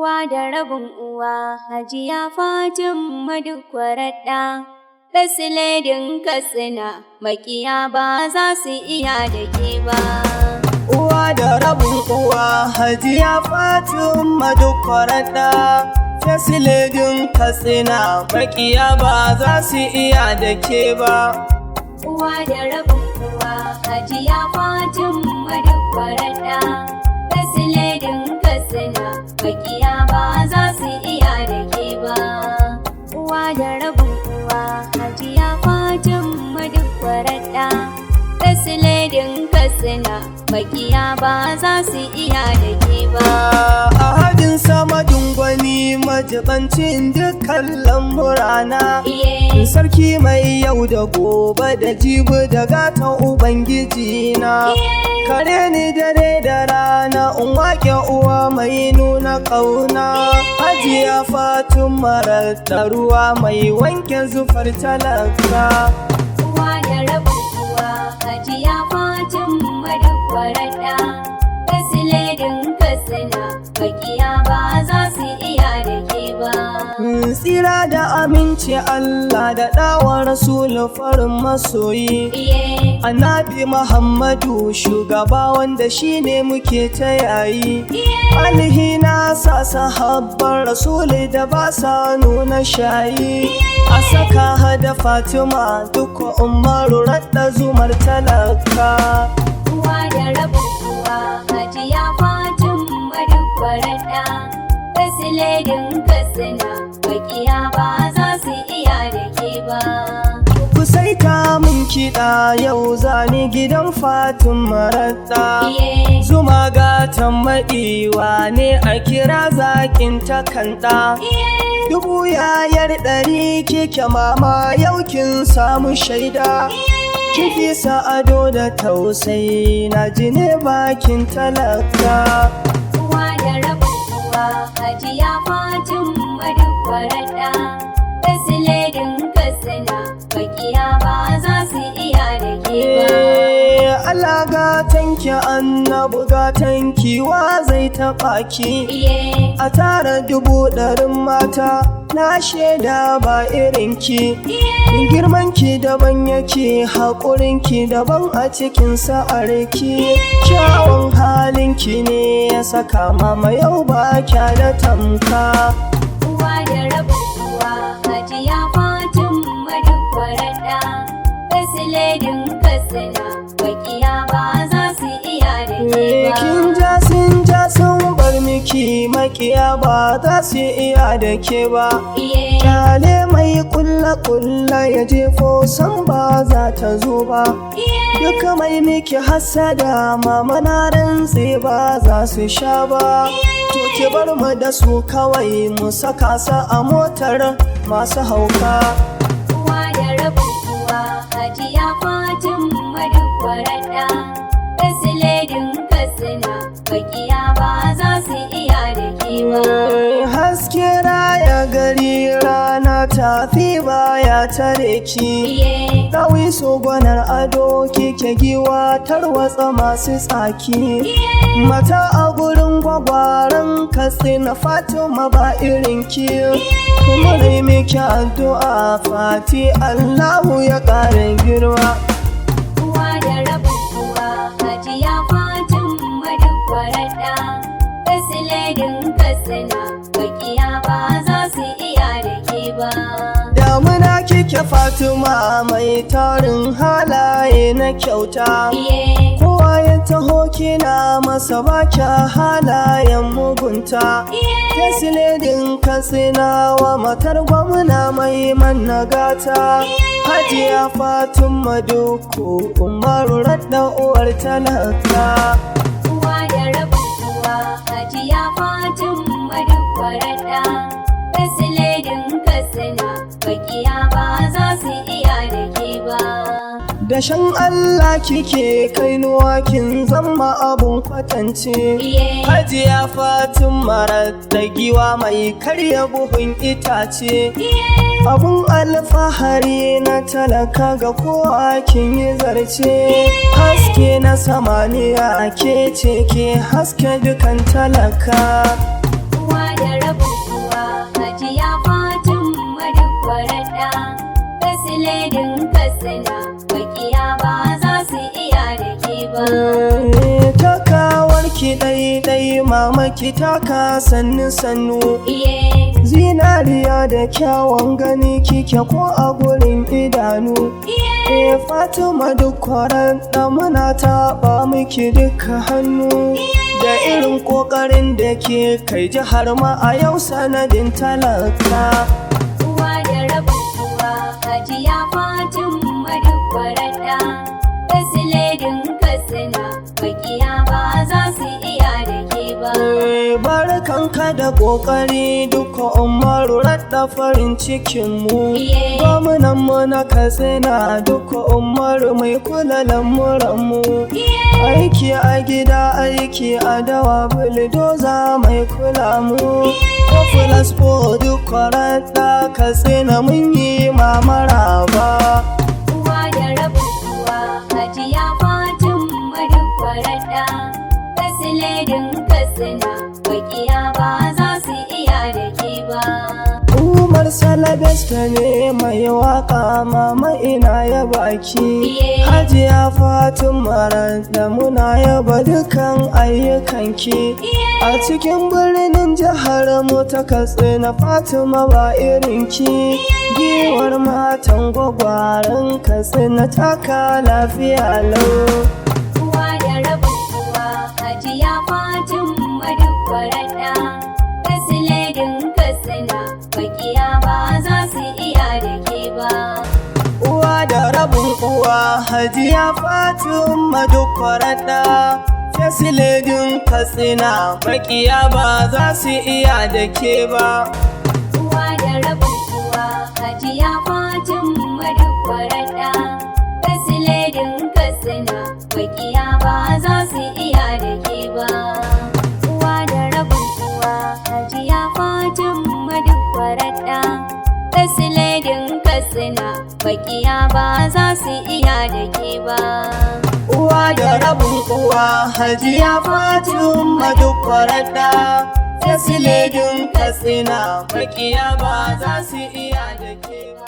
uwa da rabin uwa, Hajiya Fatima dukko radda. Ledin Katsina, makiya ba za su iya da ke ba. Uwa da rabin uwa, Hajiya Fatima dukko radda. Ledin Katsina, makiya ba za su iya da ke ba. Uwa da rabin uwa, Hajiya Fatima dukko radda. Ledin Katsina, makiya ba za su iya da ke ba. Uwa da rabin uwa, Hajiya Fatima dukko radda. Ledin Katsina, makiya ba za su iya da ke ba. Ahadin sama dungwani majibancin dukkan lamurana. Sarki mai yau da gobe da jibi da gatan Ubangiji na. Kare ni dare da rana in wake uwa mai nuna ƙauna. Hajiya Fatima radda ruwa mai wanke zufar talaka. Uwa da rabin uwa, Hajiya Fatima dukko radda. Ledin Katsina, makiya ba za su iya da ke ba. Tsira da aminci Allah da ɗawa Rasulu farin masoyi. Annabi Muhammadu shugaba wanda shi ne muke ta yayi. Alihi na sa sahabban Rasulu da ba sa nuna shayi. A saka hada Fatima dukko Umaru radda zumar talaka. Uwa da rabin uwa, Hajiya Fatima dukko radda. Ledin Katsina, makiya ba za su iya da ke ba. Ku saita min kiɗa yau zani gidan Fatima radda. Zuma gatan maɗiwa ne a kira zakin takanta. Dubu yayar ɗari kike mama yau kin samu shaida. Kifi ado da tausayi na ji ne bakin talaka. Uwa da rabin uwa, Hajiya Fatima dukko radda. Ledin Katsina, makiya ba za su iya da ke ba. Allah gatanki annabi gatanki wa zai taɓa ki. A tara 100,000 mata na shaida ba irinki. Girmanki daban yake, haƙurinki daban a cikin sa'arki. Kyawun halinki ne ya saka mama yau ba kya da tamka. Uwa da rabin uwa, Hajiya Fatima dukko radda. Ledin Katsina, makiya ba za su iya da ke ba. Kin ja sun bar miki makiya ba za su iya da ke ba. Kyale mai kulla ya jefo san ba za ta zo ba. Duka mai miki hasada mama na rantse ba za su sha ba. To ki bar mu da su kawai mu saka sa a motar masu hauka. Uwa da rabin uwa, Hajiya Fatima dukko radda. Ledin Katsina, makiya ba za su iya da ke ba. Haske raya gari rana tafi baya tare ki. Ɗawi so gwanar ado kike giwa tarwatsa masu tsaki. Mata a gurin gwagwaran Katsina Fatima ba irin ki. Kuma dai miki addu'a Fati Allahu ya ƙara girma. Uwa da rabin uwa, Hajiya Fatima dukko radda. Ledin Katsina, makiya ba za su iya da ke ba. Damuna kike Fatima mai tarin halaye na kyauta. Kowa ya taho kina masa baka halayen mugunta. Ledin Katsina wa matar gwamna mai mannagata. Hajiya Fatima dukko Umaru radda uwar talaka. Uwa da rabin uwa, Hajiya Fatima dukko radda. Ledin Katsina, makiya ba za su iya da ke ba. Dashen Allah kike kainuwa kin zama abun kwatance. Hajiya Fatima radda giwa mai karya buhun itace. Abun alfahari na talaka ga kowa kin yi zarce. Haske na samaniya ke ce ke haske dukan talaka. Uwa da ɗai mama ki taka sannu sannu. Iye, Zinariya da kyawun gani kike ko a gurin idanu. iye, Fatima dukko radda muna taɓa miki duka hannu. Da irin ƙoƙarin da ke kai jihar ma a yau sanadin talaka. uwa da rabin uwa hajiya Fatima dukko radda. Kasiledin kasina makiya ba za su iya da ke ba. Barkanka da ƙoƙari duka Umaru radda farin cikinmu. Iye. Gwamnan mu na Katsina duka Umaru mai kula lamuranmu. Iye, Aiki a gida aiki a dawa buldoza mai kula mu. Kofulas po duka radda Katsina mun yi mamara ba. uwa da rabin uwa hajiya Fatima dukko radda. Kasiledin kasina makiya ba za su iya da ke ba. Umar Salbester ne mai waka mama ina yaba ki. Iye. Hajiya Fatima radda muna yaba dukan ayyukanki. Iye. A cikin birnin jihar mu ta Katsina Fatima ba irinki. Giwar matan gwagwaran Katsina taka lafiya lau. Uwa da rabin uwa hajiya Fatima dukko radda. Kasiledin kasina makiya ba za su iya da ke ba. Uwa da rabin uwa hajiya Fatima dukko radda. Fesiledin Katsina makiya ba za su iya da ke ba. Uwa da rabin uwa hajiya Fatima dukko radda. Kasiledin kasina makiya ba za su iya da ke ba. Uwa da rabin uwa hajiya Fatima dukko radda. Kasiledin kasina makiya ba za su iya da ke ba. Uwa da rabin uwa hajiya Fatima dukko radda. Fesiledin Katsina makiya ba za su iya da ke ba.